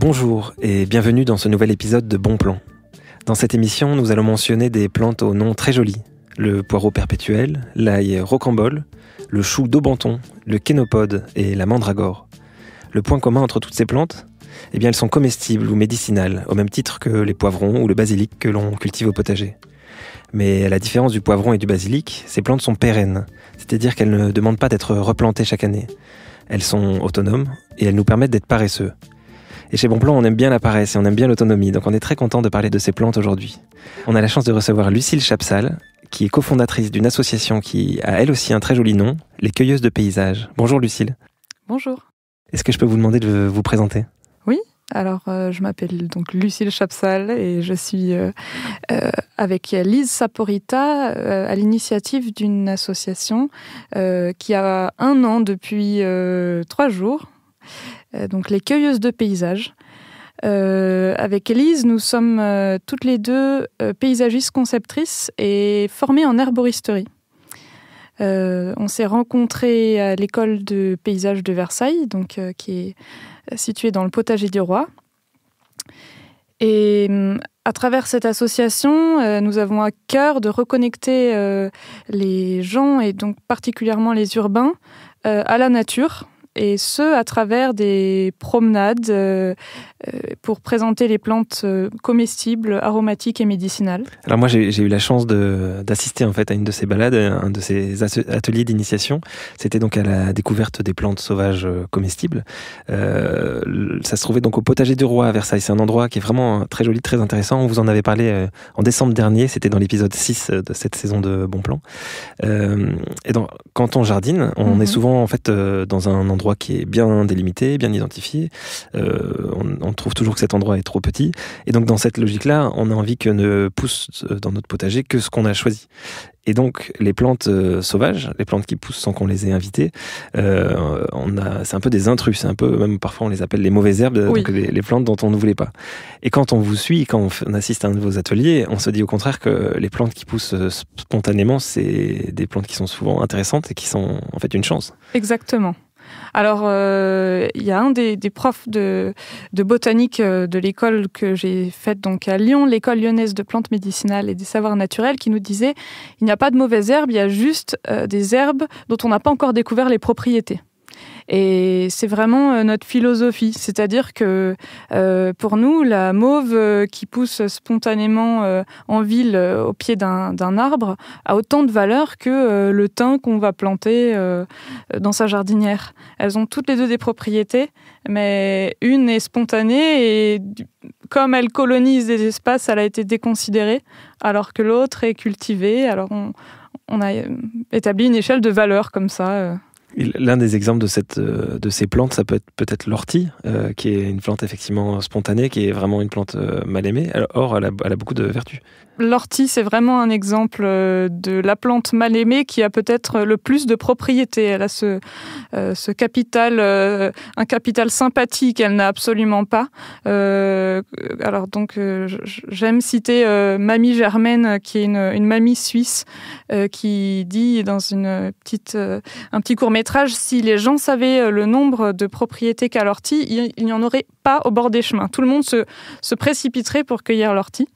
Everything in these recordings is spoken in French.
Bonjour et bienvenue dans ce nouvel épisode de Bon Plan. Dans cette émission, nous allons mentionner des plantes aux noms très jolis. Le poireau perpétuel, l'ail rocambole, le chou daubenton, le kénopode et la mandragore. Le point commun entre toutes ces plantes, eh bien elles sont comestibles ou médicinales, au même titre que les poivrons ou le basilic que l'on cultive au potager. Mais à la différence du poivron et du basilic, ces plantes sont pérennes, c'est-à-dire qu'elles ne demandent pas d'être replantées chaque année. Elles sont autonomes et elles nous permettent d'être paresseux. Et chez Bonplan, on aime bien la paresse et on aime bien l'autonomie, donc on est très content de parler de ces plantes aujourd'hui. On a la chance de recevoir Lucille Chapsal, qui est cofondatrice d'une association qui a elle aussi un très joli nom, les Cueilleuses de Paysages. Bonjour Lucille. Bonjour. Est-ce que je peux vous demander de vous présenter ? Oui, alors je m'appelle donc Lucille Chapsal et je suis avec Lise Saporita à l'initiative d'une association qui a 1 an depuis 3 jours. Donc les Cueilleuses de Paysages. Avec Elise, nous sommes toutes les deux paysagistes conceptrices et formées en herboristerie. On s'est rencontrées à l'école de paysage de Versailles, donc, qui est située dans le potager du roi. Et à travers cette association, nous avons à cœur de reconnecter les gens, et donc particulièrement les urbains, à la nature. Et ce, à travers des promenades pour présenter les plantes comestibles, aromatiques et médicinales. Alors moi, j'ai eu la chance d'assister en fait à une de ces balades, un de ces ateliers d'initiation. C'était donc à la découverte des plantes sauvages comestibles. Ça se trouvait donc au potager du roi à Versailles. C'est un endroit qui est vraiment très joli, très intéressant. On vous en avait parlé en décembre dernier. C'était dans l'épisode 6 de cette saison de Bon Plan. Et donc, quand on jardine, on est souvent en fait dans un endroit qui est bien délimité, bien identifié. On trouve toujours que cet endroit est trop petit. Et donc, dans cette logique-là, on a envie que ne pousse dans notre potager que ce qu'on a choisi. Et donc, les plantes sauvages, les plantes qui poussent sans qu'on les ait invitées, c'est un peu des intrus. C'est un peu, même parfois, on les appelle les mauvaises herbes, oui. Donc les plantes dont on ne voulait pas. Et quand on vous suit, quand on assiste à un de vos ateliers, on se dit au contraire que les plantes qui poussent spontanément, c'est des plantes qui sont souvent intéressantes et qui sont en fait une chance. Exactement. Alors, il y a un des profs de botanique de l'école que j'ai faite donc à Lyon, l'école lyonnaise de plantes médicinales et des savoirs naturels, qui nous disait il n'y a pas de mauvaises herbes, il y a juste des herbes dont on n'a pas encore découvert les propriétés. Et c'est vraiment notre philosophie, c'est-à-dire que pour nous, la mauve qui pousse spontanément en ville au pied d'un arbre a autant de valeur que le thym qu'on va planter dans sa jardinière. Elles ont toutes les deux des propriétés, mais une est spontanée et comme elle colonise des espaces, elle a été déconsidérée, alors que l'autre est cultivée. Alors on a établi une échelle de valeur comme ça. L'un des exemples de ces plantes, ça peut être l'ortie, qui est une plante effectivement spontanée, qui est vraiment une plante mal aimée. Or, elle a beaucoup de vertus. L'ortie, c'est vraiment un exemple de la plante mal aimée qui a peut-être le plus de propriétés. Elle a ce capital, un capital sympathie qu'elle n'a absolument pas. Alors donc, j'aime citer Mamie Germaine, qui est une mamie suisse, qui dit dans un petit court-métrage, si les gens savaient le nombre de propriétés qu'a l'ortie, il n'y en aurait pas au bord des chemins. Tout le monde se précipiterait pour cueillir l'ortie.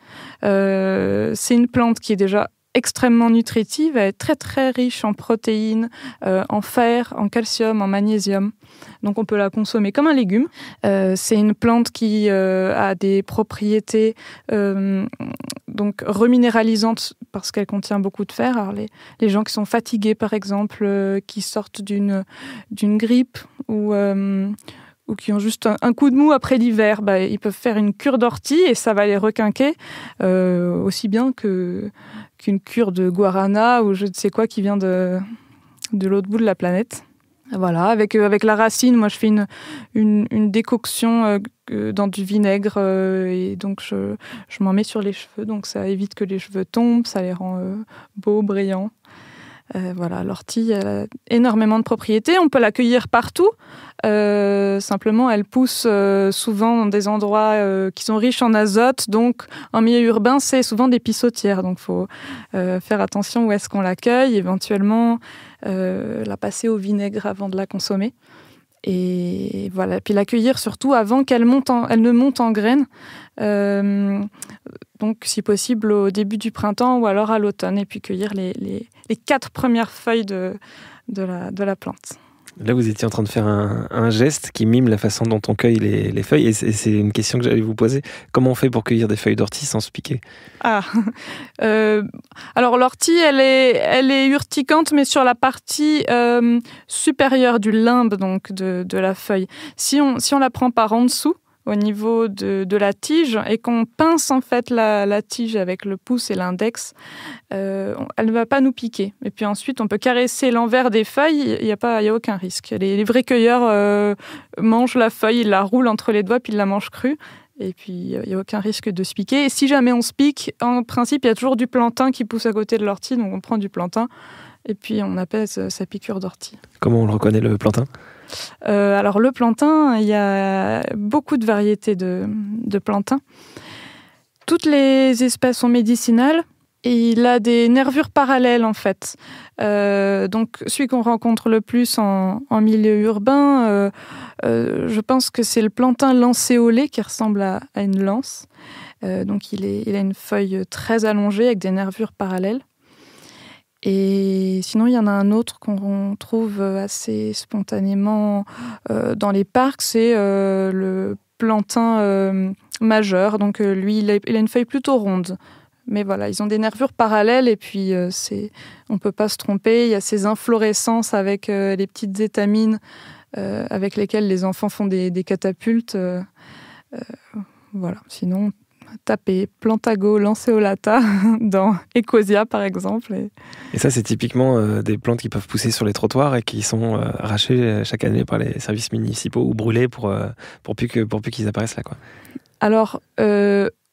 C'est une plante qui est déjà extrêmement nutritive, elle est très très riche en protéines, en fer, en calcium, en magnésium. Donc on peut la consommer comme un légume. C'est une plante qui a des propriétés donc reminéralisantes parce qu'elle contient beaucoup de fer. Alors les gens qui sont fatigués par exemple, qui sortent d'une grippe ou qui ont juste un coup de mou après l'hiver, ils peuvent faire une cure d'ortie et ça va les requinquer aussi bien qu'une cure de guarana ou je ne sais quoi qui vient de l'autre bout de la planète. Voilà, avec la racine, moi je fais une décoction dans du vinaigre et donc je m'en mets sur les cheveux, donc ça évite que les cheveux tombent, ça les rend beaux, brillants. Voilà, l'ortie elle a énormément de propriétés, on peut la cueillir partout. Simplement, elle pousse souvent dans des endroits qui sont riches en azote, donc en milieu urbain, c'est souvent des pissotières. Donc, il faut faire attention où est-ce qu'on l'accueille, éventuellement la passer au vinaigre avant de la consommer. Et voilà, puis l'accueillir surtout avant qu'elle ne monte en graines. Donc, si possible, au début du printemps ou alors à l'automne, et puis cueillir les 4 premières feuilles de la plante. Là, vous étiez en train de faire un geste qui mime la façon dont on cueille les feuilles. Et c'est une question que j'allais vous poser. Comment on fait pour cueillir des feuilles d'ortie sans se piquer ? Alors l'ortie, elle est urticante, mais sur la partie supérieure du limbe, donc de la feuille. Si on la prend par en dessous, au niveau de la tige, et qu'on pince en fait la tige avec le pouce et l'index, elle ne va pas nous piquer. Et puis ensuite, on peut caresser l'envers des feuilles, il n'y a aucun risque. Les vrais cueilleurs mangent la feuille, ils la roulent entre les doigts, puis ils la mangent crue. Et puis, il n'y a aucun risque de se piquer. Et si jamais on se pique, en principe, il y a toujours du plantain qui pousse à côté de l'ortie, donc on prend du plantain, et puis on apaise sa piqûre d'ortie. Comment on le reconnaît, le plantain ? Alors le plantain, il y a beaucoup de variétés de plantain. Toutes les espèces sont médicinales et il a des nervures parallèles en fait. Donc celui qu'on rencontre le plus en milieu urbain, je pense que c'est le plantain lancéolé qui ressemble à une lance. Donc il a une feuille très allongée avec des nervures parallèles. Et sinon, il y en a un autre qu'on trouve assez spontanément dans les parcs, c'est le plantain majeur. Donc lui, il a une feuille plutôt ronde. Mais voilà, ils ont des nervures parallèles et puis on ne peut pas se tromper. Il y a ces inflorescences avec les petites étamines avec lesquelles les enfants font des catapultes. Voilà, sinon... Tapez Plantago lanceolata dans Ecosia par exemple. Et ça, c'est typiquement des plantes qui peuvent pousser sur les trottoirs et qui sont arrachées chaque année par les services municipaux ou brûlées pour plus qu'ils apparaissent là, quoi. Alors,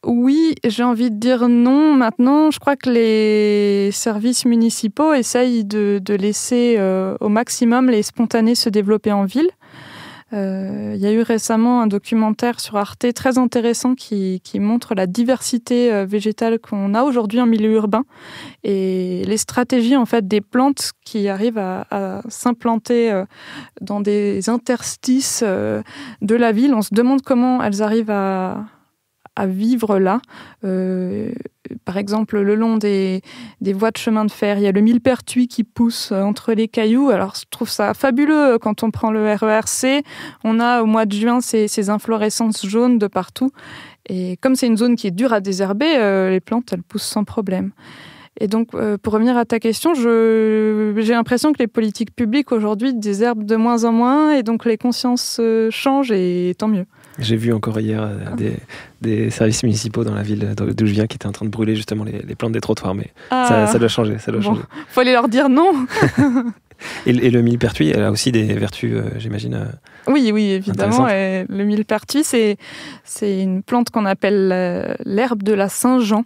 oui, j'ai envie de dire non. Maintenant, je crois que les services municipaux essayent de laisser au maximum les spontanés se développer en ville. Il y a eu récemment un documentaire sur Arte très intéressant qui montre la diversité végétale qu'on a aujourd'hui en milieu urbain et les stratégies en fait des plantes qui arrivent à s'implanter dans des interstices de la ville. On se demande comment elles arrivent à vivre là. Par exemple, le long des voies de chemin de fer, il y a le millepertuis qui pousse entre les cailloux. Alors, je trouve ça fabuleux quand on prend le RER-C. On a au mois de juin ces inflorescences jaunes de partout. Et comme c'est une zone qui est dure à désherber, les plantes, elles poussent sans problème. Et donc, pour revenir à ta question, j'ai l'impression que les politiques publiques aujourd'hui désherbent de moins en moins et donc les consciences changent et tant mieux. J'ai vu encore hier des services municipaux dans la ville d'où je viens qui étaient en train de brûler justement les plantes des trottoirs, mais ça doit changer. Changer. Faut aller leur dire non. Et le millepertuis, elle a aussi des vertus, j'imagine. Oui, évidemment. Et le millepertuis, c'est une plante qu'on appelle l'herbe de la Saint-Jean.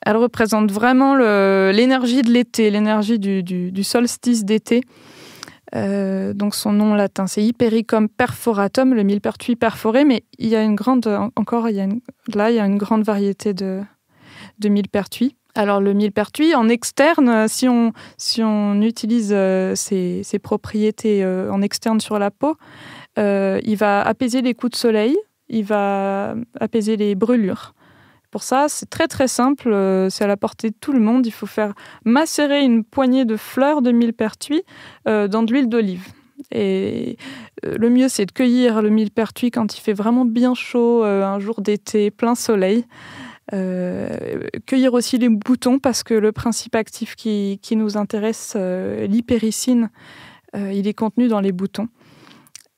Elle représente vraiment l'énergie de l'été, l'énergie du solstice d'été. Donc son nom latin, c'est Hypericum perforatum, le millepertuis perforé, mais il y a une grande variété de millepertuis. Alors le millepertuis, en externe, si on utilise ses propriétés en externe sur la peau, il va apaiser les coups de soleil, il va apaiser les brûlures. Pour ça, c'est très très simple, c'est à la portée de tout le monde. Il faut faire macérer une poignée de fleurs de millepertuis dans de l'huile d'olive. Et le mieux, c'est de cueillir le millepertuis quand il fait vraiment bien chaud, un jour d'été, plein soleil. Cueillir aussi les boutons parce que le principe actif qui nous intéresse, l'hypericine, il est contenu dans les boutons.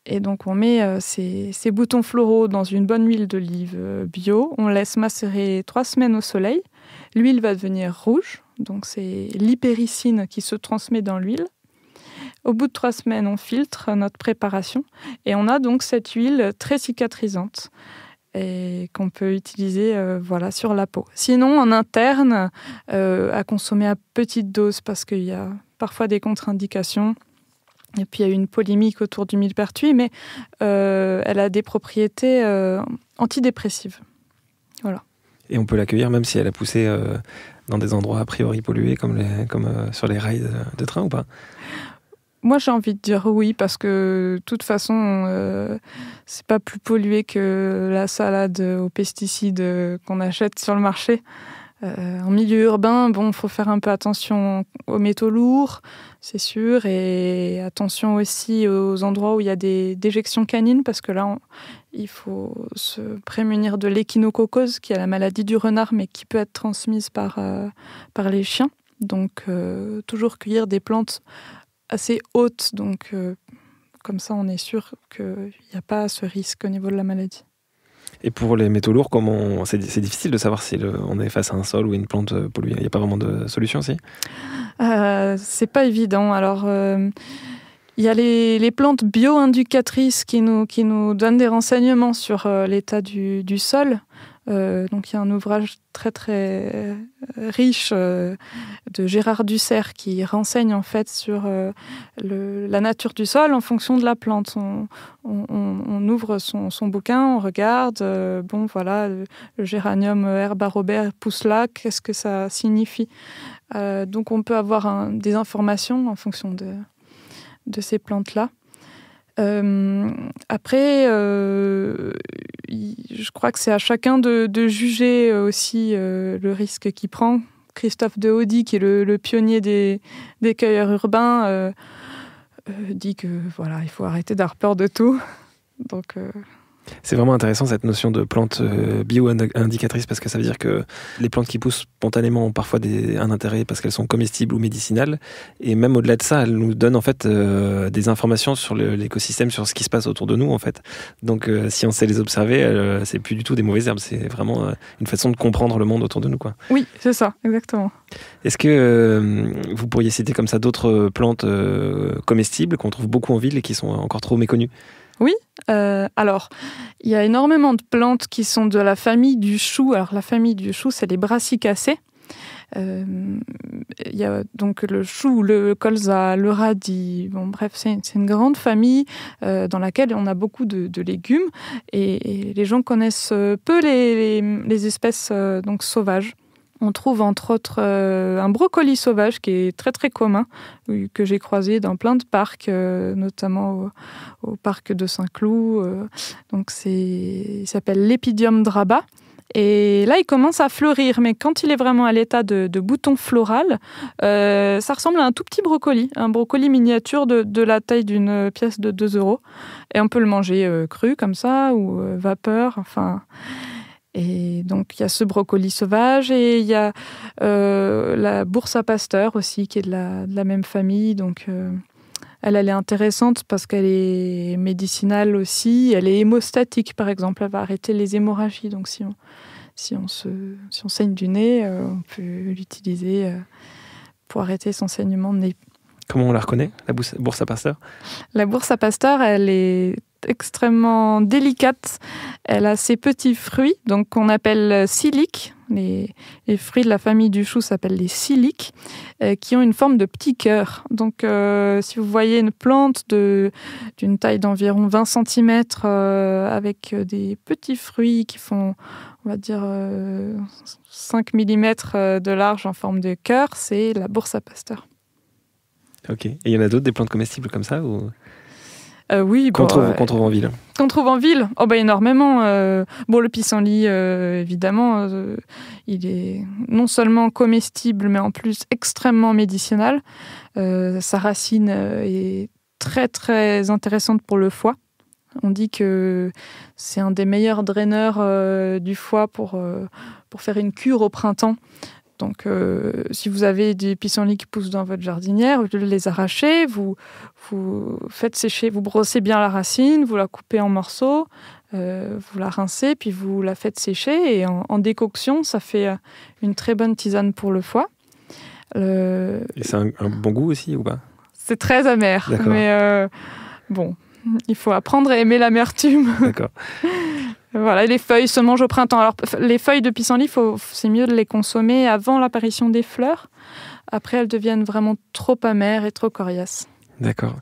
Et donc, on met ces boutons floraux dans une bonne huile d'olive bio. On laisse macérer 3 semaines au soleil. L'huile va devenir rouge. Donc, c'est l'hypericine qui se transmet dans l'huile. Au bout de 3 semaines, on filtre notre préparation. Et on a donc cette huile très cicatrisante et qu'on peut utiliser sur la peau. Sinon, en interne, à consommer à petite dose parce qu'il y a parfois des contre-indications. Et puis, il y a eu une polémique autour du millepertuis, mais elle a des propriétés antidépressives. Voilà. Et on peut l'accueillir même si elle a poussé dans des endroits a priori pollués, comme sur les rails de train ou pas ? Moi, j'ai envie de dire oui, parce que de toute façon, c'est pas plus pollué que la salade aux pesticides qu'on achète sur le marché. En milieu urbain, faut faire un peu attention aux métaux lourds, c'est sûr, et attention aussi aux endroits où il y a des déjections canines, parce que là, il faut se prémunir de l'échinococose, qui est la maladie du renard, mais qui peut être transmise par les chiens. Donc, toujours cueillir des plantes assez hautes, donc comme ça, on est sûr qu'il n'y a pas ce risque au niveau de la maladie. Et pour les métaux lourds, c'est difficile de savoir si on est face à un sol ou une plante polluée. Il n'y a pas vraiment de solution, si ? C'est pas évident. Alors, il y a les plantes bio-indicatrices qui nous donnent des renseignements sur l'état du sol. Donc, il y a un ouvrage très très riche de Gérard Dussert qui renseigne en fait sur la nature du sol en fonction de la plante. On ouvre son bouquin, on regarde, le géranium herba Robert pousse là, qu'est-ce que ça signifie ? Donc on peut avoir des informations en fonction de ces plantes-là. Après, je crois que c'est à chacun de juger aussi le risque qu'il prend. Christophe de Haudy, qui est le pionnier des cueilleurs urbains, dit que il faut arrêter d'avoir peur de tout. Donc, c'est vraiment intéressant cette notion de plantes bio-indicatrices, parce que ça veut dire que les plantes qui poussent spontanément ont parfois un intérêt parce qu'elles sont comestibles ou médicinales, et même au-delà de ça, elles nous donnent en fait des informations sur l'écosystème, sur ce qui se passe autour de nous en fait. Donc si on sait les observer, c'est plus du tout des mauvaises herbes, c'est vraiment une façon de comprendre le monde autour de nous, quoi. Oui, c'est ça, exactement. Est-ce que vous pourriez citer comme ça d'autres plantes comestibles qu'on trouve beaucoup en ville et qui sont encore trop méconnues ? Oui, alors, il y a énormément de plantes qui sont de la famille du chou. Alors, la famille du chou, c'est les brassicacées. Il y a donc le chou, le colza, le radis. C'est une grande famille dans laquelle on a beaucoup de légumes. Et les gens connaissent peu les espèces donc sauvages. On trouve entre autres un brocoli sauvage qui est très très commun, que j'ai croisé dans plein de parcs, notamment au parc de Saint-Cloud. Donc il s'appelle l'Epidium draba. Et là, il commence à fleurir, mais quand il est vraiment à l'état de bouton floral, ça ressemble à un tout petit brocoli, un brocoli miniature de la taille d'une pièce de 2 €. Et on peut le manger cru comme ça, ou vapeur, enfin... Et donc, il y a ce brocoli sauvage et il y a la bourse à pasteur aussi, qui est de la même famille. Donc, elle est intéressante parce qu'elle est médicinale aussi. Elle est hémostatique, par exemple. Elle va arrêter les hémorragies. Donc, si on saigne du nez, on peut l'utiliser pour arrêter son saignement de nez. Comment on la reconnaît, la bourse à pasteur ? La bourse à pasteur, elle est extrêmement délicate. Elle a ses petits fruits, donc qu'on appelle siliques. Les fruits de la famille du chou s'appellent les siliques, qui ont une forme de petit cœur. Donc, si vous voyez une plante d'une taille d'environ 20 cm avec des petits fruits qui font, on va dire, 5 mm de large en forme de cœur, c'est la bourse à pasteur. Ok. Et il y en a d'autres, des plantes comestibles comme ça ou... Oui, qu'on trouve en ville. Qu'on trouve en ville, énormément. Le pissenlit, évidemment, il est non seulement comestible, mais en plus extrêmement médicinal. Sa racine est très très intéressante pour le foie. On dit que c'est un des meilleurs draineurs du foie pour faire une cure au printemps. Donc, si vous avez des pissenlits qui poussent dans votre jardinière, vous les arrachez, vous faites sécher, vous brossez bien la racine, vous la coupez en morceaux, vous la rincez, puis vous la faites sécher. Et en décoction, ça fait une très bonne tisane pour le foie. Et c'est un bon goût aussi, ou pas ? C'est très amer. D'accord. Mais il faut apprendre à aimer l'amertume. D'accord. Voilà, les feuilles se mangent au printemps. Alors, les feuilles de pissenlit, c'est mieux de les consommer avant l'apparition des fleurs. Après, elles deviennent vraiment trop amères et trop coriaces. D'accord.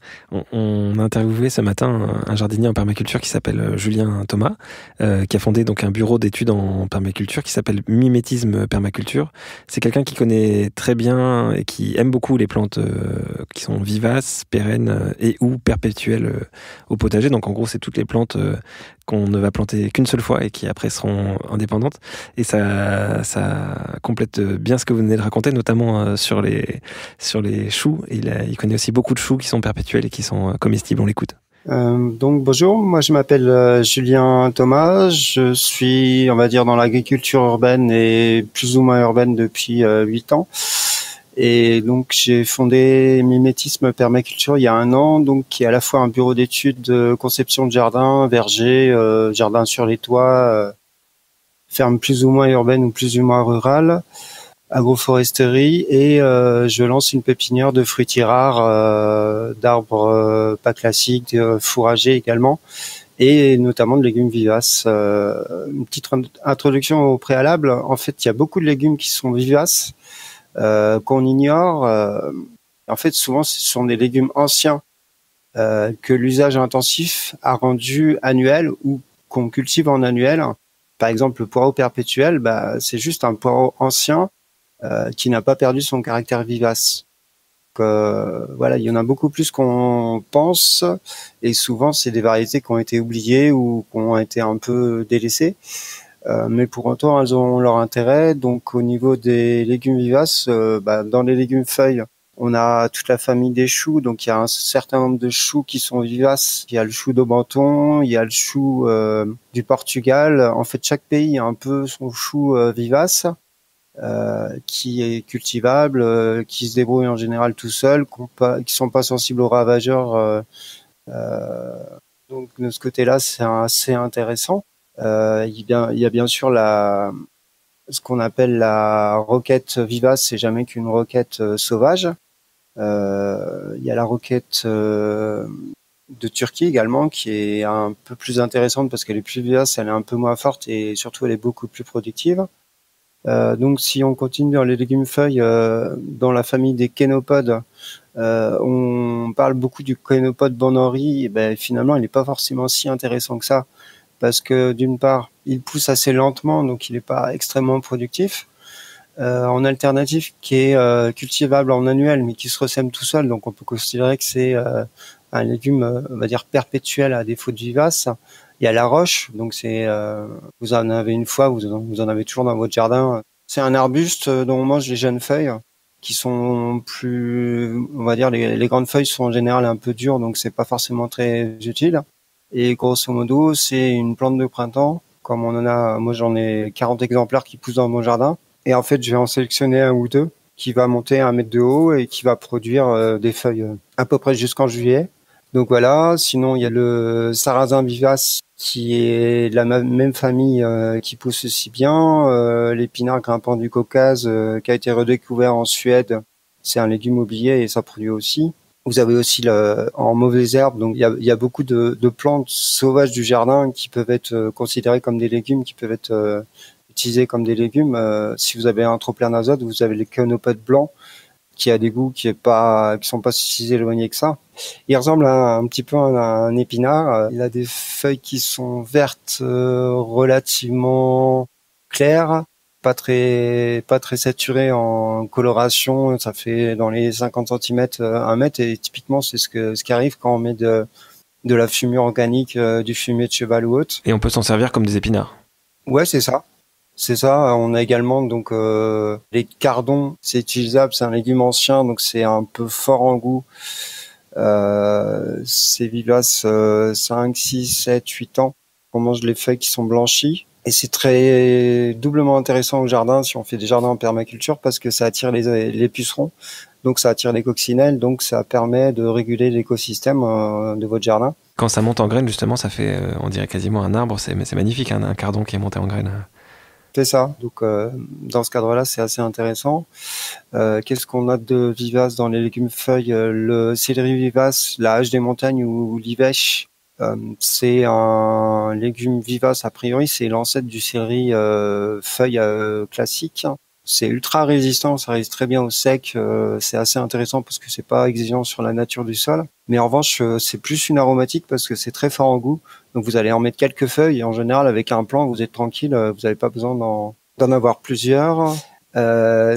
On a interviewé ce matin un jardinier en permaculture qui s'appelle Julien Thomas, qui a fondé donc un bureau d'études en permaculture qui s'appelle Mimétisme Permaculture. C'est quelqu'un qui connaît très bien et qui aime beaucoup les plantes qui sont vivaces, pérennes et ou perpétuelles au potager. Donc en gros, c'est toutes les plantes qu'on ne va planter qu'une seule fois et qui après seront indépendantes. Et ça complète bien ce que vous venez de raconter, notamment sur les choux. Il connaît aussi beaucoup de choux qui sont perpétuels et qui sont comestibles. On l'écoute. Donc bonjour, moi je m'appelle Julien Thomas, je suis on va dire dans l'agriculture urbaine et plus ou moins urbaine depuis 8 ans. Et donc j'ai fondé Mimétisme Permaculture il y a 1 an, donc qui est à la fois un bureau d'études de conception de jardin, verger, jardin sur les toits, ferme plus ou moins urbaine ou plus ou moins rurale, agroforesterie, et je lance une pépinière de fruitiers rares, d'arbres pas classiques, fourragers également, et notamment de légumes vivaces. Une petite introduction au préalable. En fait, il y a beaucoup de légumes qui sont vivaces qu'on ignore. En fait, souvent, ce sont des légumes anciens que l'usage intensif a rendu annuels ou qu'on cultive en annuel. Par exemple, le poireau perpétuel, c'est juste un poireau ancien qui n'a pas perdu son caractère vivace. Voilà, il y en a beaucoup plus qu'on pense, et souvent c'est des variétés qui ont été oubliées ou qui ont été un peu délaissées. Mais pour autant, elles ont leur intérêt. Donc, au niveau des légumes vivaces, dans les légumes feuilles, on a toute la famille des choux. Donc, il y a un certain nombre de choux qui sont vivaces. Il y a le chou d'Aubenton, il y a le chou du Portugal. En fait, chaque pays a un peu son chou vivace, qui est cultivable, qui se débrouille en général tout seul, qui sont pas sensibles aux ravageurs. Donc, de ce côté-là, c'est assez intéressant. Il y a bien sûr ce qu'on appelle la roquette vivace, c'est jamais qu'une roquette sauvage. Il y a la roquette de Turquie également, qui est un peu plus intéressante parce qu'elle est plus vivace, elle est un peu moins forte et surtout elle est beaucoup plus productive. Donc si on continue dans les légumes feuilles, dans la famille des kénopodes, on parle beaucoup du kénopode Bon Henri, et finalement il n'est pas forcément si intéressant que ça, parce que d'une part, il pousse assez lentement, donc il n'est pas extrêmement productif. En alternative, qui est cultivable en annuel, mais qui se ressème tout seul, donc on peut considérer que c'est un légume, on va dire, perpétuel à défaut de vivace. Il y a la roche, donc vous en avez une fois, vous en avez toujours dans votre jardin. C'est un arbuste dont on mange les jeunes feuilles, qui sont plus, on va dire, les grandes feuilles sont en général un peu dures, donc c'est pas forcément très utile. Et grosso modo, c'est une plante de printemps. Comme moi j'en ai 40 exemplaires qui poussent dans mon jardin. Et en fait, je vais en sélectionner 1 ou 2 qui va monter à 1 mètre de haut et qui va produire des feuilles à peu près jusqu'en juillet. Donc voilà. Sinon, il y a le sarrasin vivace qui est de la même famille, qui pousse aussi bien. L'épinard grimpant du Caucase, qui a été redécouvert en Suède. C'est un légume oublié et ça produit aussi. Vous avez aussi en mauvaises herbes, donc il y a beaucoup de plantes sauvages du jardin qui peuvent être considérées comme des légumes, qui peuvent être utilisés comme des légumes. Si vous avez un trop plein d'azote, vous avez les kénopodes blancs qui a des goûts qui sont pas si éloignés que ça. Il ressemble un petit peu à un épinard. Il a des feuilles qui sont vertes, relativement claires, pas très saturées en coloration. Ça fait dans les 50 cm, 1 mètre, et typiquement c'est ce qui arrive quand on met de la fumure organique, du fumier de cheval ou autre. Et on peut s'en servir comme des épinards. Ouais, c'est ça. C'est ça. On a également donc les cardons. C'est utilisable. C'est un légume ancien, donc c'est un peu fort en goût. C'est vivace 5, 6, 7, 8 ans. On mange les feuilles qui sont blanchies. Et c'est très doublement intéressant au jardin si on fait des jardins en permaculture, parce que ça attire les pucerons. Donc ça attire les coccinelles. Donc ça permet de réguler l'écosystème de votre jardin. Quand ça monte en graines, justement, ça fait, on dirait quasiment un arbre. C'est magnifique, un cardon qui est monté en graines. C'est ça. Donc, dans ce cadre-là, c'est assez intéressant. Qu'est-ce qu'on a de vivace dans les légumes feuilles? Le céleri vivace, la hache des montagnes ou l'ivèche, c'est un légume vivace. A priori, c'est l'ancêtre du céleri feuille classique. C'est ultra résistant, ça résiste très bien au sec. C'est assez intéressant parce que c'est pas exigeant sur la nature du sol. Mais en revanche, c'est plus une aromatique parce que c'est très fort en goût. Donc vous allez en mettre quelques feuilles. Et en général, avec un plant, vous êtes tranquille. Vous n'avez pas besoin d'en avoir plusieurs.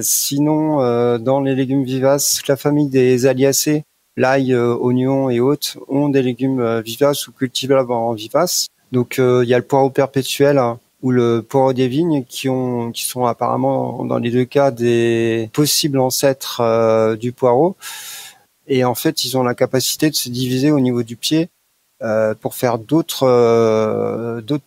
Sinon, dans les légumes vivaces, la famille des Aliacées, l'ail, oignon et autres, ont des légumes vivaces ou cultivables en vivace. Donc il y a le poireau perpétuel, hein, ou le poireau des vignes qui sont apparemment dans les deux cas des possibles ancêtres du poireau. Et en fait, ils ont la capacité de se diviser au niveau du pied pour faire d'autres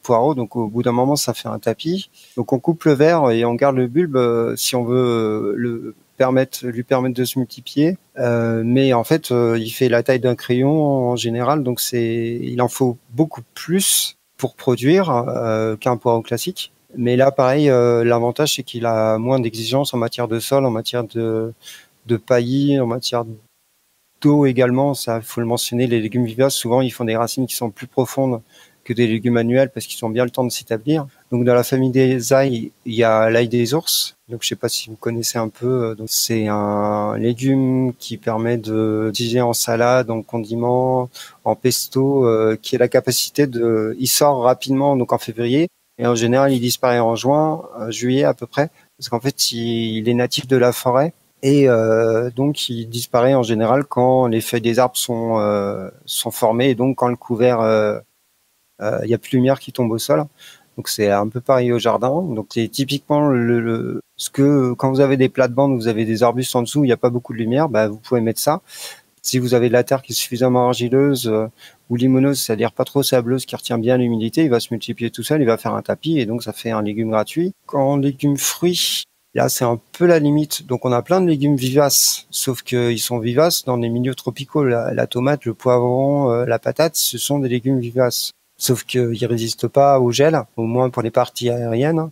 poireaux. Donc au bout d'un moment, ça fait un tapis. Donc on coupe le verre et on garde le bulbe si on veut lui permettre de se multiplier. Mais en fait, il fait la taille d'un crayon en général, donc il en faut beaucoup plus pour produire qu'un poireau classique. Mais là, pareil, l'avantage c'est qu'il a moins d'exigences en matière de sol, en matière de paillis, en matière d'eau également. Ça, faut le mentionner, les légumes vivaces, souvent, ils font des racines qui sont plus profondes que des légumes annuels parce qu'ils ont bien le temps de s'établir. Donc, dans la famille des ails, il y a l'ail des ours. Donc, je sais pas si vous connaissez un peu. Donc, c'est un légume qui permet de d'utiliser en salade, en condiment, en pesto, qui a la capacité il sort rapidement, donc en février. Et en général, il disparaît en juillet à peu près. Parce qu'en fait, il est natif de la forêt. Et donc il disparaît en général quand les feuilles des arbres sont formées et donc quand le couvert il y a plus de lumière qui tombe au sol. Donc c'est un peu pareil au jardin. Donc c'est typiquement quand vous avez des plates-bandes, vous avez des arbustes en dessous, il n'y a pas beaucoup de lumière, bah vous pouvez mettre ça. Si vous avez de la terre qui est suffisamment argileuse ou limoneuse, c'est-à-dire pas trop sableuse, qui retient bien l'humidité, il va se multiplier tout seul, il va faire un tapis et donc ça fait un légume gratuit. Quand légumes fruits, là, c'est un peu la limite. Donc, on a plein de légumes vivaces, sauf qu'ils sont vivaces dans des milieux tropicaux. La tomate, le poivron, la patate, ce sont des légumes vivaces. Sauf qu'ils résistent pas au gel, au moins pour les parties aériennes.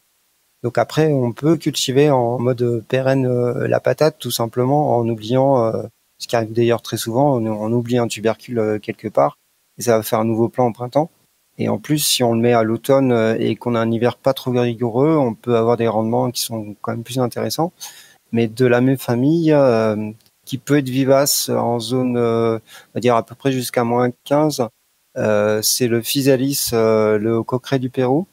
Donc après, on peut cultiver en mode pérenne la patate, tout simplement, en oubliant, ce qui arrive d'ailleurs très souvent, on oublie un tubercule quelque part, et ça va faire un nouveau plant au printemps. Et en plus, si on le met à l'automne et qu'on a un hiver pas trop rigoureux, on peut avoir des rendements qui sont quand même plus intéressants. Mais de la même famille, qui peut être vivace en zone, on va dire à peu près jusqu'à -15, c'est le physalis, le coqueret du Pérou,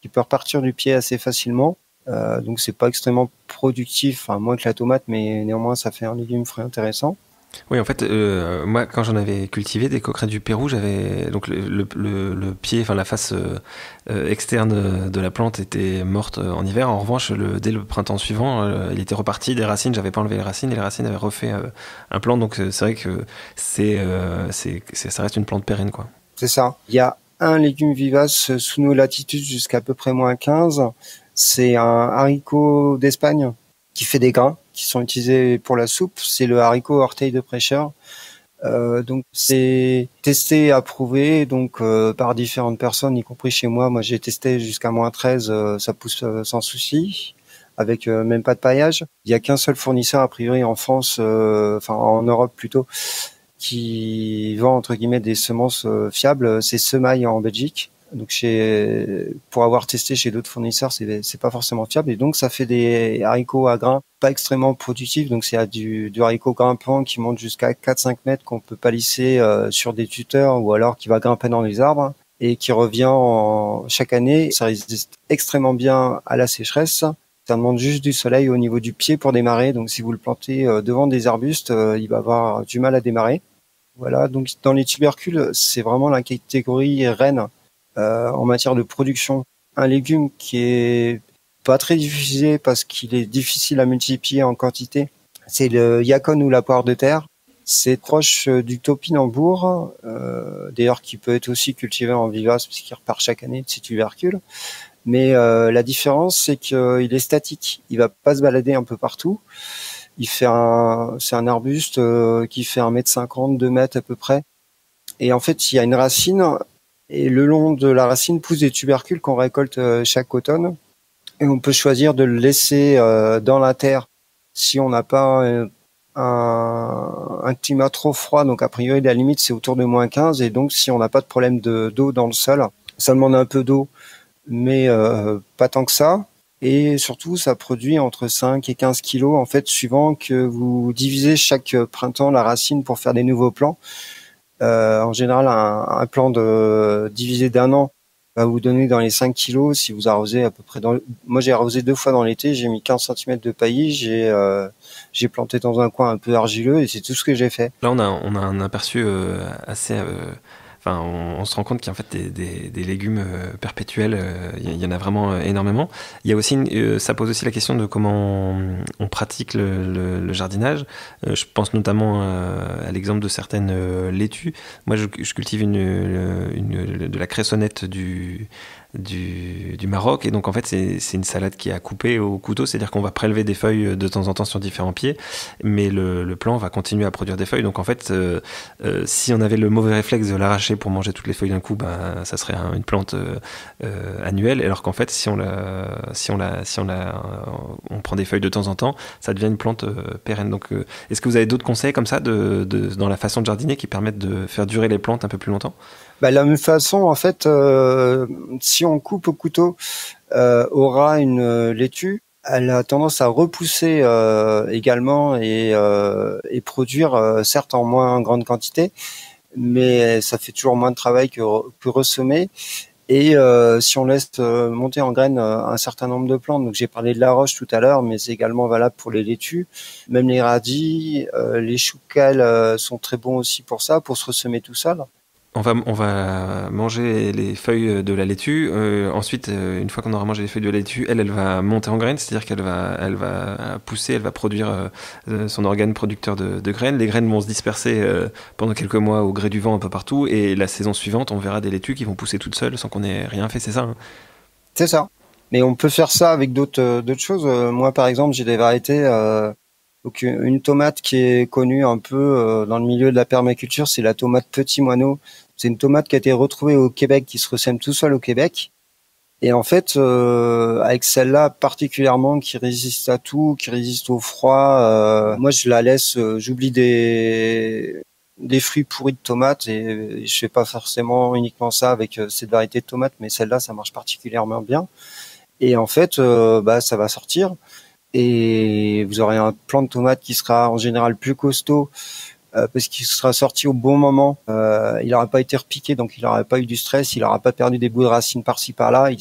qui peut repartir du pied assez facilement. Donc c'est pas extrêmement productif, enfin moins que la tomate, mais néanmoins ça fait un légume frais intéressant. Oui, en fait, moi, quand j'en avais cultivé des coquerets du Pérou, j'avais donc le pied, enfin la face externe de la plante était morte en hiver. En revanche, dès le printemps suivant, il était reparti des racines. J'avais pas enlevé les racines et les racines avaient refait un plant. Donc c'est vrai que ça reste une plante pérenne, quoi. C'est ça. Il y a un légume vivace sous nos latitudes jusqu'à peu près -15. C'est un haricot d'Espagne qui fait des grains qui sont utilisés pour la soupe. C'est le haricot orteil de prêcheur. Donc c'est testé et approuvé donc par différentes personnes, y compris chez moi. Moi j'ai testé jusqu'à -13, ça pousse sans souci, avec même pas de paillage. Il y a qu'un seul fournisseur a priori en France, enfin en Europe plutôt, qui vend entre guillemets des semences fiables. C'est Semaille en Belgique. Donc pour avoir testé chez d'autres fournisseurs, c'est pas forcément fiable et donc ça fait des haricots à grains pas extrêmement productifs. Donc c'est du haricot grimpant qui monte jusqu'à 4-5 mètres qu'on peut palisser sur des tuteurs ou alors qui va grimper dans les arbres et qui revient chaque année. Ça résiste extrêmement bien à la sécheresse. Ça demande juste du soleil au niveau du pied pour démarrer. Donc si vous le plantez devant des arbustes, il va avoir du mal à démarrer. Voilà. Donc dans les tubercules, c'est vraiment la catégorie reine. En matière de production, un légume qui est pas très diffusé parce qu'il est difficile à multiplier en quantité, c'est le yacon ou la poire de terre. C'est proche du topinambour, d'ailleurs qui peut être aussi cultivé en vivace parce qu'il repart chaque année de ses tubercules. Mais la différence, c'est qu'il est statique. Il va pas se balader un peu partout. C'est un arbuste qui fait 1,50 m, 2 mètres à peu près. Et en fait, il y a une racine. Et le long de la racine poussent des tubercules qu'on récolte chaque automne. Et on peut choisir de le laisser dans la terre si on n'a pas un climat trop froid. Donc a priori, la limite, c'est autour de -15. Et donc, si on n'a pas de problème d'eau dans le sol, ça demande un peu d'eau, mais pas tant que ça. Et surtout, ça produit entre 5 et 15 kilos, en fait, suivant que vous divisez chaque printemps la racine pour faire des nouveaux plants. En général, un plant divisé d'un an va vous donner dans les 5 kilos si vous arrosez à peu près moi, j'ai arrosé 2 fois dans l'été, j'ai mis 15 centimètres de paillis, j'ai planté dans un coin un peu argileux et c'est tout ce que j'ai fait. Là, on a un aperçu assez... Enfin, on se rend compte qu'il y a en fait des légumes perpétuels, il y en a vraiment énormément. Il y a aussi ça pose aussi la question de comment on pratique le jardinage. Je pense notamment à l'exemple de certaines laitues. Moi, je cultive de la cressonnette du Maroc, et donc en fait c'est une salade qui est à couper au couteau, c'est-à-dire qu'on va prélever des feuilles de temps en temps sur différents pieds, mais le plant va continuer à produire des feuilles. Donc en fait si on avait le mauvais réflexe de l'arracher pour manger toutes les feuilles d'un coup, ça serait une plante annuelle, alors qu'en fait si on prend des feuilles de temps en temps, ça devient une plante pérenne. Donc est-ce que vous avez d'autres conseils comme ça dans la façon de jardiner qui permettent de faire durer les plantes un peu plus longtemps? De la même façon, en fait, si on coupe au couteau, aura une laitue, elle a tendance à repousser également et produire, certes en moins grande quantité, mais ça fait toujours moins de travail que ressemer. Et si on laisse monter en graines un certain nombre de plantes, donc j'ai parlé de la roche tout à l'heure, mais c'est également valable pour les laitues, même les radis, les choux cales sont très bons aussi pour ça, pour se ressemer tout seul. On va manger les feuilles de la laitue. Ensuite, une fois qu'on aura mangé les feuilles de la laitue, elle va monter en graines, c'est-à-dire qu'elle va pousser, elle va produire son organe producteur de graines. Les graines vont se disperser pendant quelques mois au gré du vent un peu partout, et la saison suivante, on verra des laitues qui vont pousser toutes seules sans qu'on ait rien fait, c'est ça, hein? C'est ça. Mais on peut faire ça avec d'autres choses. Moi, par exemple, j'ai des variétés. Donc une tomate qui est connue un peu dans le milieu de la permaculture, c'est la tomate petit moineau. C'est une tomate qui a été retrouvée au Québec, qui se ressème tout seul au Québec. Et en fait, avec celle-là particulièrement, qui résiste à tout, qui résiste au froid, moi je la laisse, j'oublie des fruits pourris de tomates, et je fais pas forcément uniquement ça avec cette variété de tomates, mais celle-là ça marche particulièrement bien. Et en fait, ça va sortir. Et vous aurez un plant de tomate qui sera en général plus costaud parce qu'il sera sorti au bon moment. Il n'aura pas été repiqué, donc il n'aura pas eu du stress, il n'aura pas perdu des bouts de racines par-ci par-là.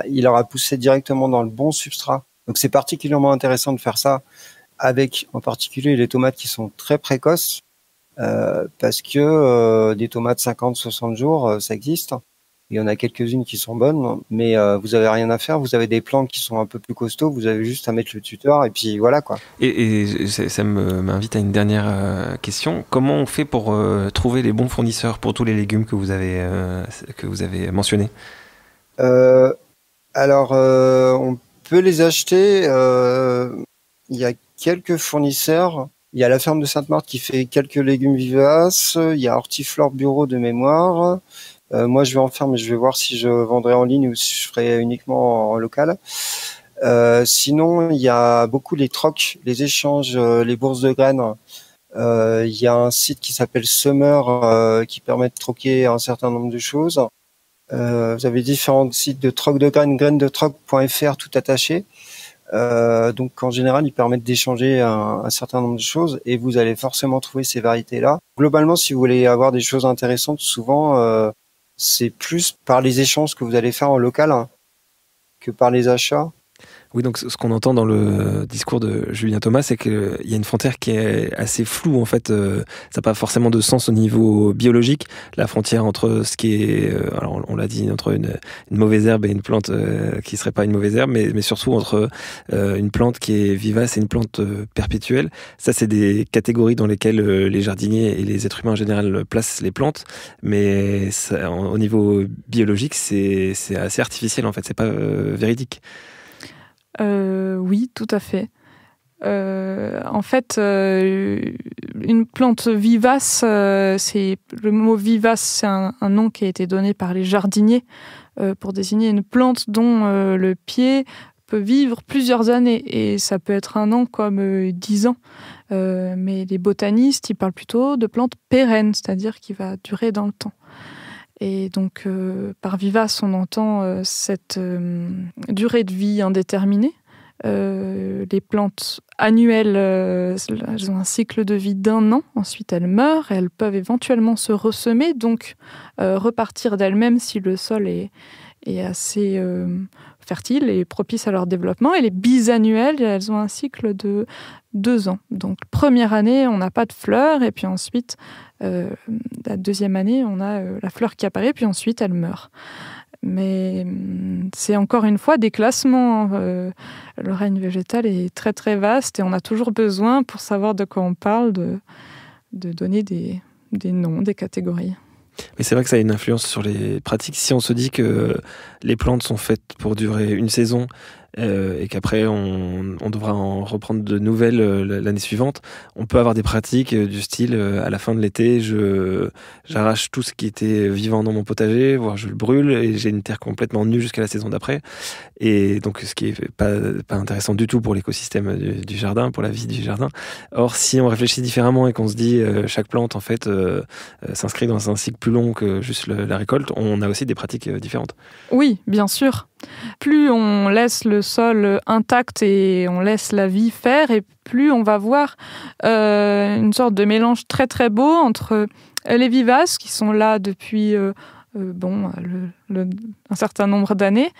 Il aura poussé directement dans le bon substrat. Donc c'est particulièrement intéressant de faire ça avec en particulier les tomates qui sont très précoces parce que des tomates 50-60 jours, ça existe. Il y en a quelques-unes qui sont bonnes, mais vous avez rien à faire. Vous avez des plantes qui sont un peu plus costauds. Vous avez juste à mettre le tuteur et puis voilà quoi. Et ça m'invite à une dernière question. Comment on fait pour trouver les bons fournisseurs pour tous les légumes que vous avez mentionnés? Alors, on peut les acheter. Il y a quelques fournisseurs. Il y a la ferme de Sainte-Marthe qui fait quelques légumes vivaces. Il y a Hortiflore Bureau de mémoire. Moi, je vais en faire, mais je vais voir si je vendrai en ligne ou si je ferai uniquement en local. Sinon, il y a beaucoup les trocs, les échanges, les bourses de graines. Il y a un site qui s'appelle Summer qui permet de troquer un certain nombre de choses. Vous avez différents sites de troc de graines, graines-de-troc.fr, tout attaché. Donc en général, ils permettent d'échanger un certain nombre de choses et vous allez forcément trouver ces variétés-là. Globalement, si vous voulez avoir des choses intéressantes, souvent c'est plus par les échanges que vous allez faire en local que par les achats. Oui, donc ce qu'on entend dans le discours de Julien Thomas, c'est qu'il y a une frontière qui est assez floue, en fait. Ça n'a pas forcément de sens au niveau biologique, la frontière entre ce qui est, alors on l'a dit, entre une mauvaise herbe et une plante qui serait pas une mauvaise herbe, mais surtout entre une plante qui est vivace et une plante perpétuelle. Ça, c'est des catégories dans lesquelles les jardiniers et les êtres humains en général placent les plantes, mais ça, au niveau biologique, c'est assez artificiel, en fait. C'est pas véridique. Oui, tout à fait. En fait, une plante vivace, le mot vivace, c'est un nom qui a été donné par les jardiniers pour désigner une plante dont le pied peut vivre plusieurs années. Et ça peut être 1 an comme 10 ans. Mais les botanistes, ils parlent plutôt de plantes pérennes, c'est-à-dire qui va durer dans le temps. Et donc, par vivace, on entend cette durée de vie indéterminée. Les plantes annuelles, elles ont un cycle de vie d'1 an. Ensuite, elles meurent. Elles peuvent éventuellement se ressemer, donc repartir d'elles-mêmes si le sol est assez fertile et propice à leur développement. Et les bisannuelles, elles ont un cycle de 2 ans. Donc, première année, on n'a pas de fleurs. Et puis ensuite, la deuxième année, on a la fleur qui apparaît. Puis ensuite, elle meurt. Mais c'est encore une fois des classements. Le règne végétal est très très vaste et on a toujours besoin, pour savoir de quoi on parle, de donner des noms, des catégories. Mais c'est vrai que ça a une influence sur les pratiques. Si on se dit que les plantes sont faites pour durer une saison et qu'après on devra en reprendre de nouvelles l'année suivante, on peut avoir des pratiques du style à la fin de l'été, j'arrache tout ce qui était vivant dans mon potager, voire je le brûle et j'ai une terre complètement nue jusqu'à la saison d'après. Et donc ce qui est pas intéressant du tout pour l'écosystème du jardin, pour la vie du jardin. Or, si on réfléchit différemment et qu'on se dit chaque plante en fait s'inscrit dans un cycle plus long que juste la récolte, on a aussi des pratiques différentes. Oui, bien sûr. Plus on laisse le sol intact et on laisse la vie faire, et plus on va voir une sorte de mélange très très beau entre les vivaces qui sont là depuis un certain nombre d'années,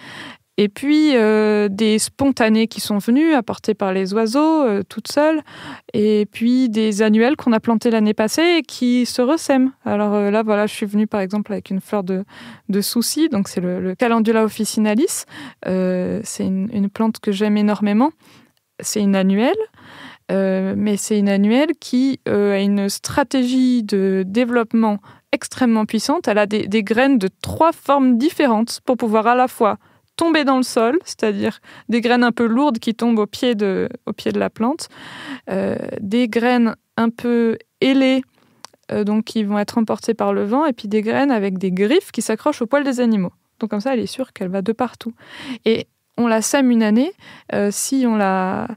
et puis des spontanées qui sont venues, apportées par les oiseaux, toutes seules, et puis des annuelles qu'on a plantées l'année passée et qui se ressèment. Alors là, voilà, je suis venue par exemple avec une fleur de souci, donc c'est le Calendula officinalis. C'est une plante que j'aime énormément. C'est une annuelle, mais c'est une annuelle qui a une stratégie de développement extrêmement puissante. Elle a des graines de 3 formes différentes pour pouvoir à la fois tomber dans le sol, c'est-à-dire des graines un peu lourdes qui tombent au pied de la plante, des graines un peu ailées, donc qui vont être emportées par le vent, et puis des graines avec des griffes qui s'accrochent aux poils des animaux. Donc comme ça, elle est sûre qu'elle va de partout. Et on la sème une année, si on laisse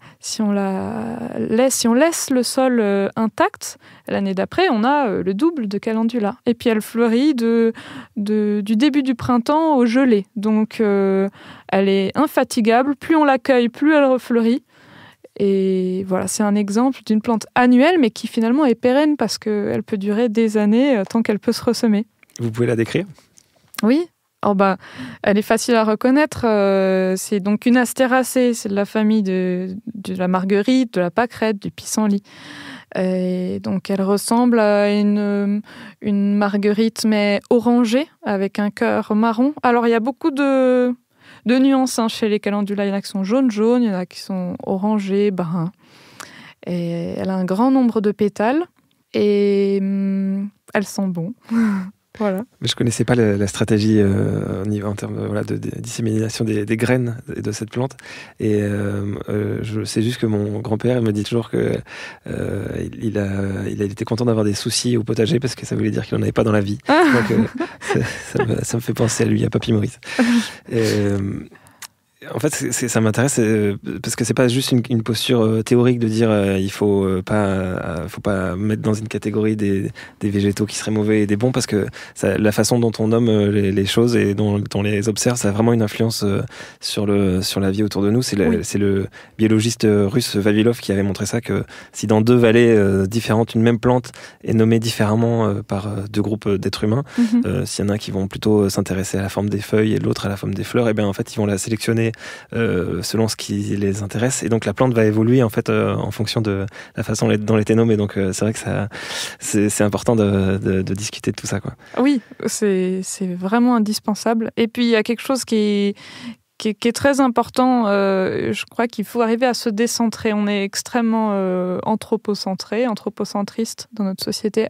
le sol intact, l'année d'après, on a le double de Calendula. Et puis elle fleurit du début du printemps au gelée. Donc elle est infatigable. Plus on l'accueille, plus elle refleurit. Et voilà, c'est un exemple d'une plante annuelle, mais qui finalement est pérenne parce qu'elle peut durer des années tant qu'elle peut se ressemer. Vous pouvez la décrire ? Oui. Elle est facile à reconnaître. C'est donc une astéracée. C'est de la famille de la marguerite, de la pâquerette, du pissenlit. Et donc, elle ressemble à une marguerite, mais orangée, avec un cœur marron. Alors, il y a beaucoup de nuances chez les calendula. Il y en a qui sont jaunes, il y en a qui sont orangés, bruns. Et elle a un grand nombre de pétales. Et elle sent bon. Voilà. Mais je connaissais pas la stratégie en termes de dissémination des graines de cette plante. Et je sais juste que mon grand-père me dit toujours que il a été content d'avoir des soucis au potager parce que ça voulait dire qu'il n'en avait pas dans la vie. Donc ça me fait penser à lui, à Papy Maurice. En fait, ça m'intéresse parce que c'est pas juste une posture théorique de dire il faut pas mettre dans une catégorie des végétaux qui seraient mauvais et des bons, parce que la façon dont on nomme les choses et dont on les observe, ça a vraiment une influence sur la vie autour de nous. C'est le biologiste russe Vavilov qui avait montré ça, que si dans 2 vallées différentes, une même plante est nommée différemment par 2 groupes d'êtres humains, s'il y en a qui vont plutôt s'intéresser à la forme des feuilles et l'autre à la forme des fleurs, et bien en fait ils vont la sélectionner selon ce qui les intéresse, et donc la plante va évoluer en fait en fonction de la façon dont elle était nommée. Donc c'est vrai que c'est important de discuter de tout ça, quoi. Oui, c'est vraiment indispensable. Et puis il y a quelque chose qui est très important. Je crois qu'il faut arriver à se décentrer. On est extrêmement anthropocentriste dans notre société.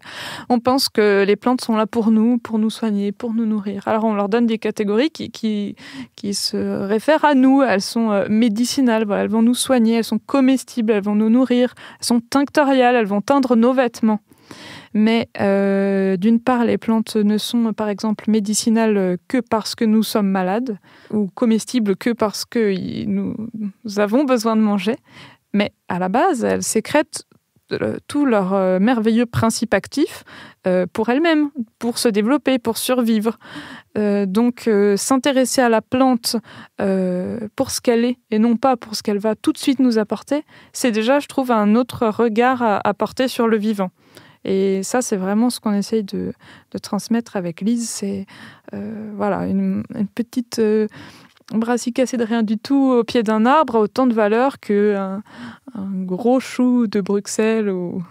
On pense que les plantes sont là pour nous soigner, pour nous nourrir. Alors on leur donne des catégories qui se réfèrent à nous. Elles sont médicinales, voilà, elles vont nous soigner, elles sont comestibles, elles vont nous nourrir, elles sont tinctoriales, elles vont teindre nos vêtements. Mais d'une part, les plantes ne sont par exemple médicinales que parce que nous sommes malades, ou comestibles que parce que nous avons besoin de manger. Mais à la base, elles sécrètent tout leur merveilleux principe actif pour elles-mêmes, pour se développer, pour survivre. Donc, s'intéresser à la plante pour ce qu'elle est et non pas pour ce qu'elle va tout de suite nous apporter, c'est déjà, je trouve, un autre regard à porter sur le vivant. Et ça, c'est vraiment ce qu'on essaye de transmettre avec Lise. C'est voilà, une petite brassicacée de rien du tout au pied d'un arbre a autant de valeur qu'un gros chou de Bruxelles ou...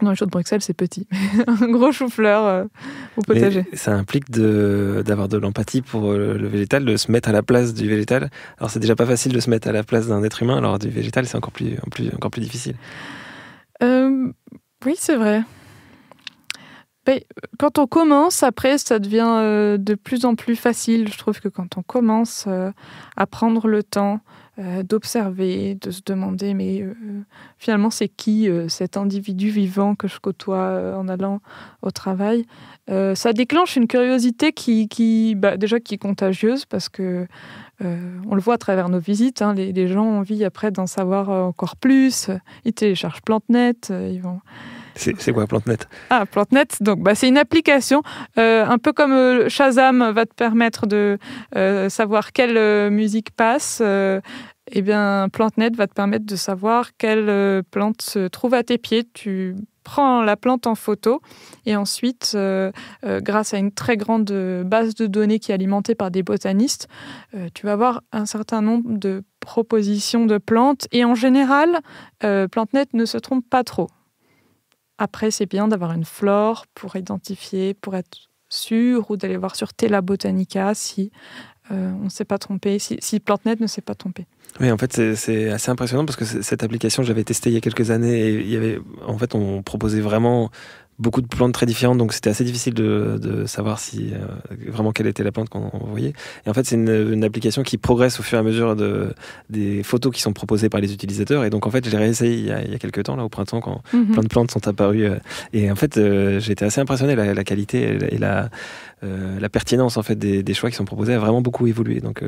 Non, le chou de Bruxelles, c'est petit. Un gros chou-fleur au potager. Mais ça implique d'avoir de l'empathie pour le végétal, de se mettre à la place du végétal. Alors, c'est déjà pas facile de se mettre à la place d'un être humain, alors du végétal, c'est encore plus difficile. Oui, c'est vrai. Mais quand on commence, après, ça devient de plus en plus facile. Je trouve que quand on commence à prendre le temps d'observer, de se demander, mais finalement, c'est qui cet individu vivant que je côtoie en allant au travail, ça déclenche une curiosité déjà qui est contagieuse parce que on le voit à travers nos visites, hein, les gens ont envie après d'en savoir encore plus. Ils téléchargent PlanteNet, ils vont... C'est quoi PlanteNet ? Ah, PlanteNet, donc c'est une application, un peu comme Shazam va te permettre de savoir quelle musique passe. Eh bien, PlanteNet va te permettre de savoir quelle plante se trouve à tes pieds. Tu prends la plante en photo et ensuite, grâce à une très grande base de données qui est alimentée par des botanistes, tu vas avoir un certain nombre de propositions de plantes. Et en général, PlanteNet ne se trompe pas trop. Après, c'est bien d'avoir une flore pour identifier, pour être sûr, ou d'aller voir sur Tela Botanica si on ne s'est pas trompé, si PlanteNet ne s'est pas trompé. Oui, en fait, c'est assez impressionnant parce que cette application, j'avais testé il y a quelques années et on proposait vraiment beaucoup de plantes très différentes, donc c'était assez difficile de savoir vraiment quelle était la plante qu'on voyait. Et en fait, c'est une application qui progresse au fur et à mesure des photos qui sont proposées par les utilisateurs. Et donc, en fait, je l'ai réessayé il y a quelques temps, là, au printemps, quand plein de plantes sont apparues. Et en fait, j'ai été assez impressionné. La qualité et la pertinence en fait, des choix qui sont proposés a vraiment beaucoup évolué. Donc,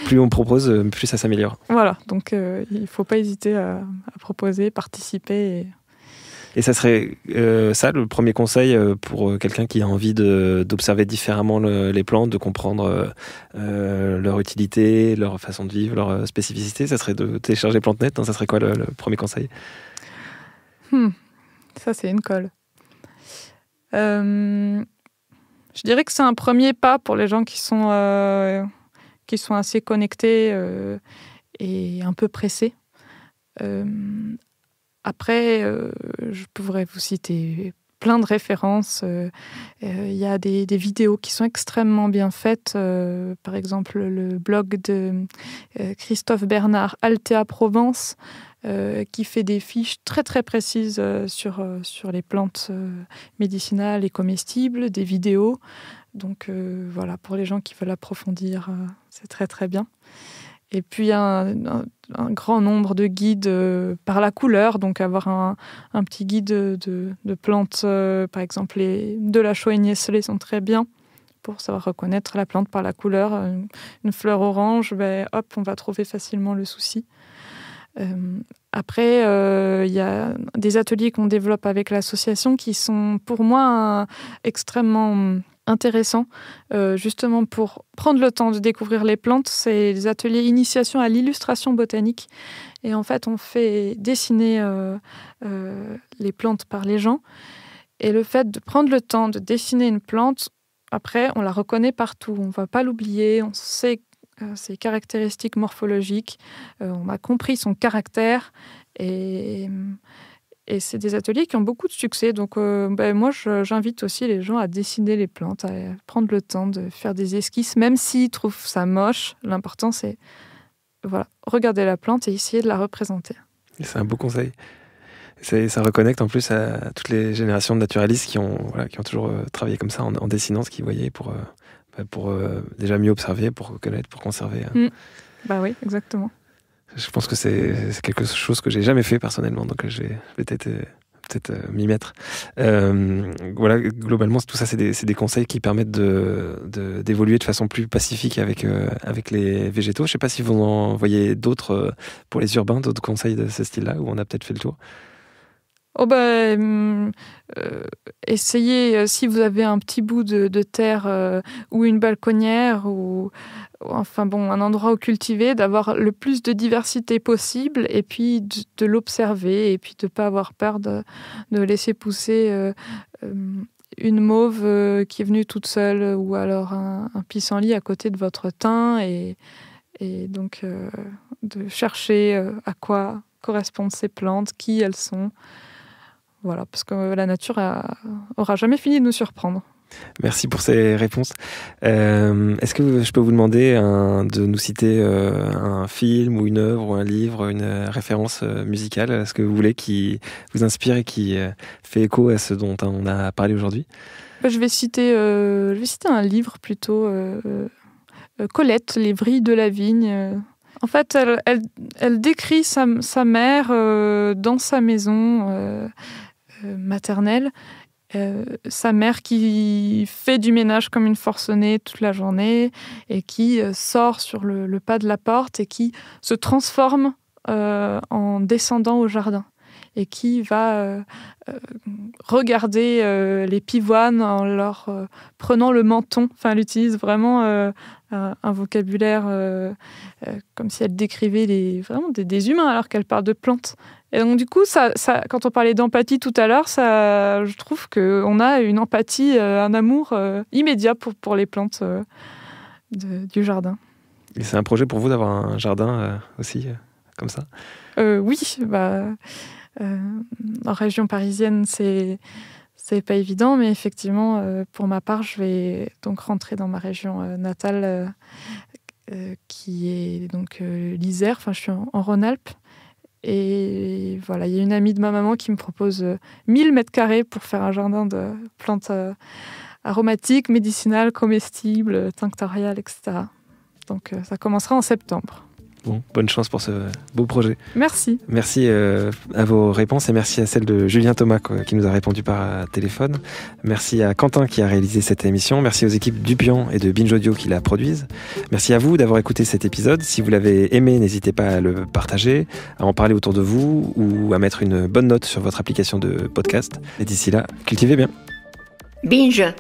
plus on propose, plus ça s'améliore. Voilà, donc il ne faut pas hésiter à proposer, participer. Et ça serait ça le premier conseil pour quelqu'un qui a envie d'observer différemment les plantes, de comprendre leur utilité, leur façon de vivre, leur spécificité. Ça serait de télécharger PlanteNet. Ça serait quoi le premier conseil ? Ça, c'est une colle. Je dirais que c'est un premier pas pour les gens qui sont assez connectés et un peu pressés. Après, je pourrais vous citer plein de références. Il y a des vidéos qui sont extrêmement bien faites. Par exemple, le blog de Christophe Bernard, Altea Provence, qui fait des fiches très très précises sur les plantes médicinales et comestibles, des vidéos. Donc voilà, pour les gens qui veulent approfondir, c'est très très bien. Et puis, un grand nombre de guides par la couleur. Donc, avoir un petit guide de plantes, par exemple, les de la Choénier-Selé sont très bien pour savoir reconnaître la plante par la couleur. Une fleur orange, hop, on va trouver facilement le souci. Après, il y a des ateliers qu'on développe avec l'association qui sont, pour moi, extrêmement intéressant, justement pour prendre le temps de découvrir les plantes. C'est des ateliers initiation à l'illustration botanique. Et en fait, on fait dessiner les plantes par les gens. Et le fait de prendre le temps de dessiner une plante, après, on la reconnaît partout. On ne va pas l'oublier. On sait ses caractéristiques morphologiques. On a compris son caractère. Et c'est des ateliers qui ont beaucoup de succès. Donc, moi, j'invite aussi les gens à dessiner les plantes, à prendre le temps de faire des esquisses, même s'ils trouvent ça moche. L'important, c'est regarder la plante et essayer de la représenter. C'est un beau conseil. Ça reconnecte en plus à toutes les générations de naturalistes qui ont toujours travaillé comme ça, en dessinant ce qu'ils voyaient pour déjà mieux observer, pour reconnaître, pour conserver. Oui, exactement. Je pense que c'est quelque chose que j'ai jamais fait personnellement, donc je vais peut-être m'y mettre. Globalement, tout ça, c'est des conseils qui permettent d'évoluer de façon plus pacifique avec les végétaux. Je ne sais pas si vous en voyez d'autres pour les urbains, d'autres conseils de ce style-là, où on a peut-être fait le tour. Essayez, si vous avez un petit bout de terre ou une balconnière ou un endroit où cultiver, d'avoir le plus de diversité possible et puis de l'observer et puis de ne pas avoir peur de laisser pousser une mauve qui est venue toute seule ou alors un pissenlit à côté de votre thym et donc de chercher à quoi correspondent ces plantes, qui elles sont. Voilà, parce que la nature aura jamais fini de nous surprendre. Merci pour ces réponses. Est-ce que je peux vous demander de nous citer un film ou une œuvre ou un livre, une référence musicale, est-ce que vous voulez, qui vous inspire et qui fait écho à ce dont on a parlé aujourd'hui ? Je vais citer un livre plutôt, Colette, Les vrilles de la vigne. En fait, elle décrit sa mère dans sa maison maternelle. Sa mère qui fait du ménage comme une forcenée toute la journée et qui sort sur le pas de la porte et qui se transforme en descendant au jardin et qui va regarder les pivoines en leur prenant le menton. Enfin, elle utilise vraiment un vocabulaire comme si elle décrivait vraiment des humains alors qu'elle parle de plantes. Et donc du coup, ça, quand on parlait d'empathie tout à l'heure, je trouve qu'on a une empathie, un amour immédiat pour les plantes du jardin. Et c'est un projet pour vous d'avoir un jardin aussi, comme ça ? Oui, en région parisienne, c'est pas évident, mais effectivement, pour ma part, je vais donc rentrer dans ma région natale, qui est donc l'Isère. Enfin, je suis en Rhône-Alpes. Et voilà, il y a une amie de ma maman qui me propose 1000 mètres carrés pour faire un jardin de plantes aromatiques, médicinales, comestibles, tinctoriales, etc. Donc ça commencera en septembre. Bon, bonne chance pour ce beau projet. Merci. Merci à vos réponses et merci à celle de Julien Thomas qui nous a répondu par téléphone. Merci à Quentin qui a réalisé cette émission. Merci aux équipes d'Upian et de Binge Audio qui la produisent. Merci à vous d'avoir écouté cet épisode. Si vous l'avez aimé, n'hésitez pas à le partager, à en parler autour de vous ou à mettre une bonne note sur votre application de podcast. Et d'ici là, cultivez bien. Binge.